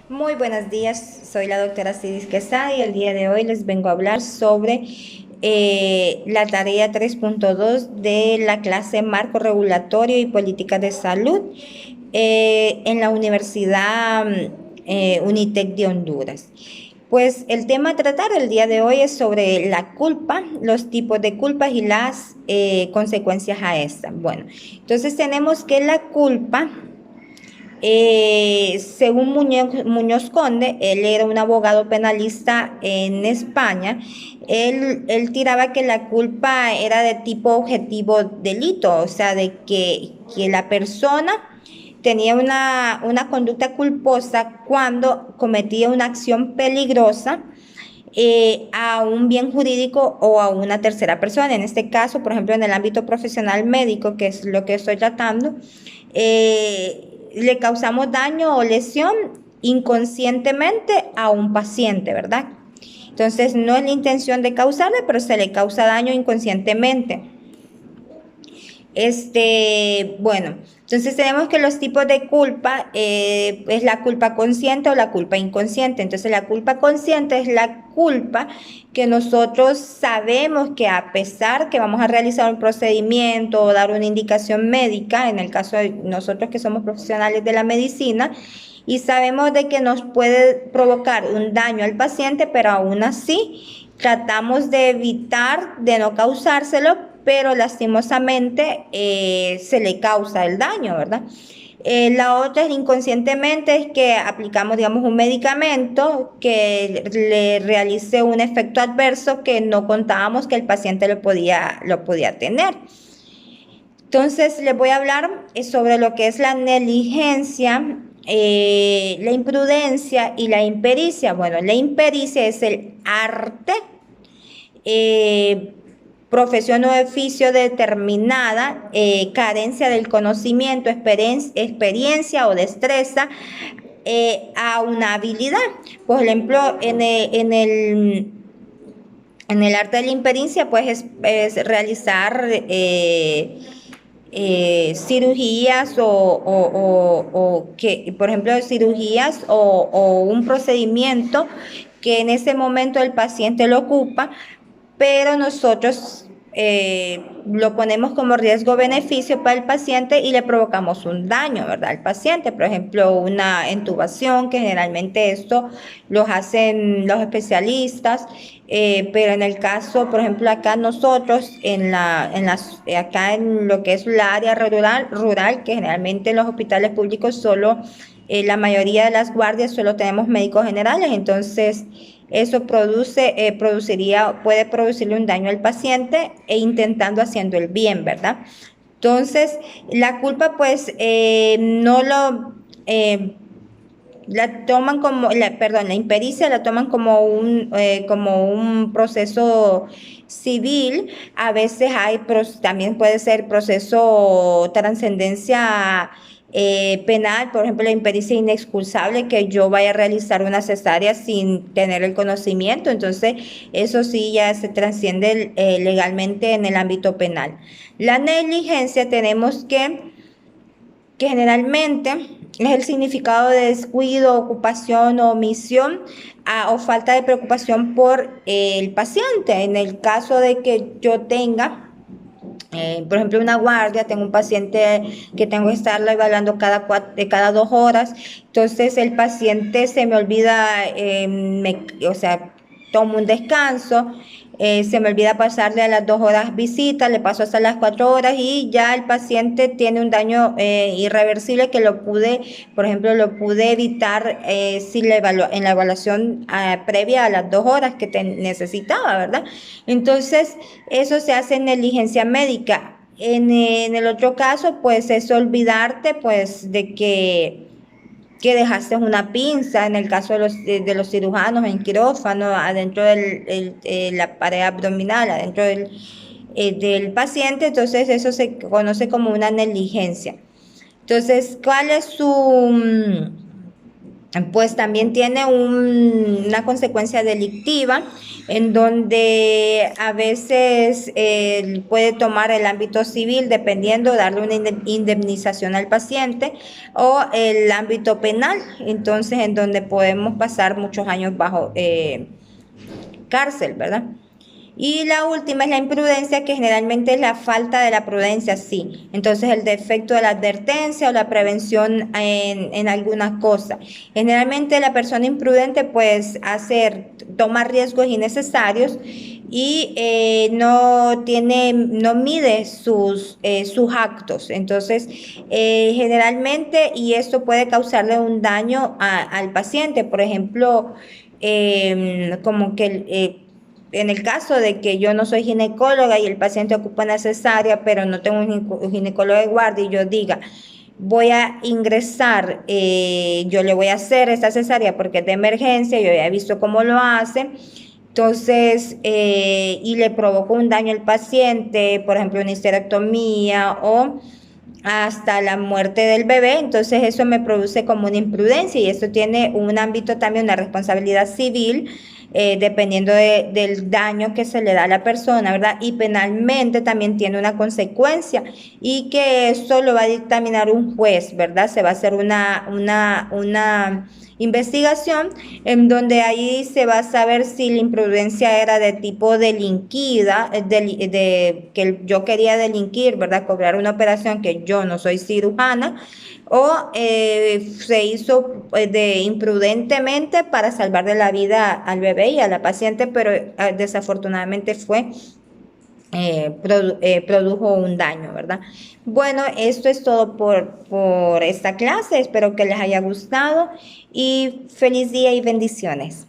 Muy buenos días, soy la doctora Cidis Quesada y el día de hoy les vengo a hablar sobre la tarea 3.2 de la clase Marco Regulatorio y Políticas de Salud en la Universidad Unitec de Honduras. Pues el tema a tratar el día de hoy es sobre la culpa, los tipos de culpas y las consecuencias a esta. Bueno, entonces tenemos que la culpa según Muñoz Conde, él era un abogado penalista en España. Él tiraba que la culpa era de tipo objetivo delito, o sea, de que la persona tenía una conducta culposa cuando cometía una acción peligrosa a un bien jurídico o a una tercera persona. En este caso, por ejemplo, en el ámbito profesional médico, que es lo que estoy tratando, le causamos daño o lesión inconscientemente a un paciente, ¿verdad? Entonces, no es la intención de causarle, pero se le causa daño inconscientemente. Bueno, entonces tenemos que los tipos de culpa es la culpa consciente o la culpa inconsciente. Entonces la culpa consciente es la culpa que nosotros sabemos que a pesar que vamos a realizar un procedimiento o dar una indicación médica, en el caso de nosotros que somos profesionales de la medicina, y sabemos de que nos puede provocar un daño al paciente, pero aún así tratamos de evitar de no causárselo, pero lastimosamente se le causa el daño, ¿verdad? La otra es inconscientemente, es que aplicamos, digamos, un medicamento que le realice un efecto adverso que no contábamos que el paciente lo podía tener. Entonces, les voy a hablar sobre lo que es la negligencia, la imprudencia y la impericia. Bueno, la impericia es el arte, eh, profesión o oficio determinada, carencia del conocimiento, experiencia o destreza a una habilidad. Por ejemplo, en el arte de la impericia, pues es realizar cirugías o que, por ejemplo, cirugías o un procedimiento que en ese momento el paciente lo ocupa, pero nosotros lo ponemos como riesgo-beneficio para el paciente y le provocamos un daño, ¿verdad? Al paciente, por ejemplo, una intubación, que generalmente esto los hacen los especialistas, pero en el caso, por ejemplo, acá nosotros, acá en lo que es la área rural, que generalmente en los hospitales públicos solo, la mayoría de las guardias solo tenemos médicos generales, entonces eso puede producirle un daño al paciente e intentando haciendo el bien, ¿verdad? Entonces, la culpa, pues, no lo, la toman perdón, la impericia la toman como un proceso civil. A veces también puede ser proceso trascendencia penal, por ejemplo, la impericia inexcusable, que yo vaya a realizar una cesárea sin tener el conocimiento. Entonces, eso sí ya se trasciende legalmente en el ámbito penal. La negligencia tenemos que generalmente es el significado de descuido, ocupación o omisión o falta de preocupación por el paciente. En el caso de que yo tenga, por ejemplo, una guardia, tengo un paciente que tengo que estarlo evaluando cada 2 horas, entonces el paciente se me olvida, o sea, tomo un descanso, se me olvida pasarle a las 2 horas visita, le paso hasta las 4 horas y ya el paciente tiene un daño irreversible que por ejemplo, lo pude evitar si en la evaluación previa a las 2 horas que necesitaba, ¿verdad? Entonces, eso se hace en negligencia médica. En el otro caso, pues es olvidarte, pues, de que dejaste una pinza, en el caso de los cirujanos en quirófano, adentro de la pared abdominal, adentro del paciente. Entonces eso se conoce como una negligencia. Entonces, ¿cuál es pues también tiene una consecuencia delictiva en donde a veces puede tomar el ámbito civil dependiendo, darle una indemnización al paciente o el ámbito penal, entonces en donde podemos pasar muchos años bajo cárcel, ¿verdad? Y la última es la imprudencia, que generalmente es la falta de la prudencia, sí. Entonces el defecto de la advertencia o la prevención en algunas cosas. Generalmente la persona imprudente pues toma riesgos innecesarios y no mide sus actos. Entonces, generalmente, y esto puede causarle un daño al paciente, por ejemplo, como que en el caso de que yo no soy ginecóloga y el paciente ocupa una cesárea, pero no tengo un ginecólogo de guardia y yo diga, voy a ingresar, yo le voy a hacer esta cesárea porque es de emergencia, yo ya he visto cómo lo hace, entonces, y le provoco un daño al paciente, por ejemplo, una histerectomía o hasta la muerte del bebé, entonces eso me produce como una imprudencia y esto tiene un ámbito también, una responsabilidad civil, dependiendo del daño que se le da a la persona, ¿verdad? Y penalmente también tiene una consecuencia y que esto lo va a dictaminar un juez, ¿verdad? Se va a hacer una investigación en donde ahí se va a saber si la imprudencia era de tipo delinquida, que yo quería delinquir, ¿verdad? Cobrar una operación que yo no soy cirujana, o se hizo imprudentemente para salvarle la vida al bebé y a la paciente, pero desafortunadamente produjo un daño, ¿verdad? Bueno, esto es todo por esta clase. Espero que les haya gustado y feliz día y bendiciones.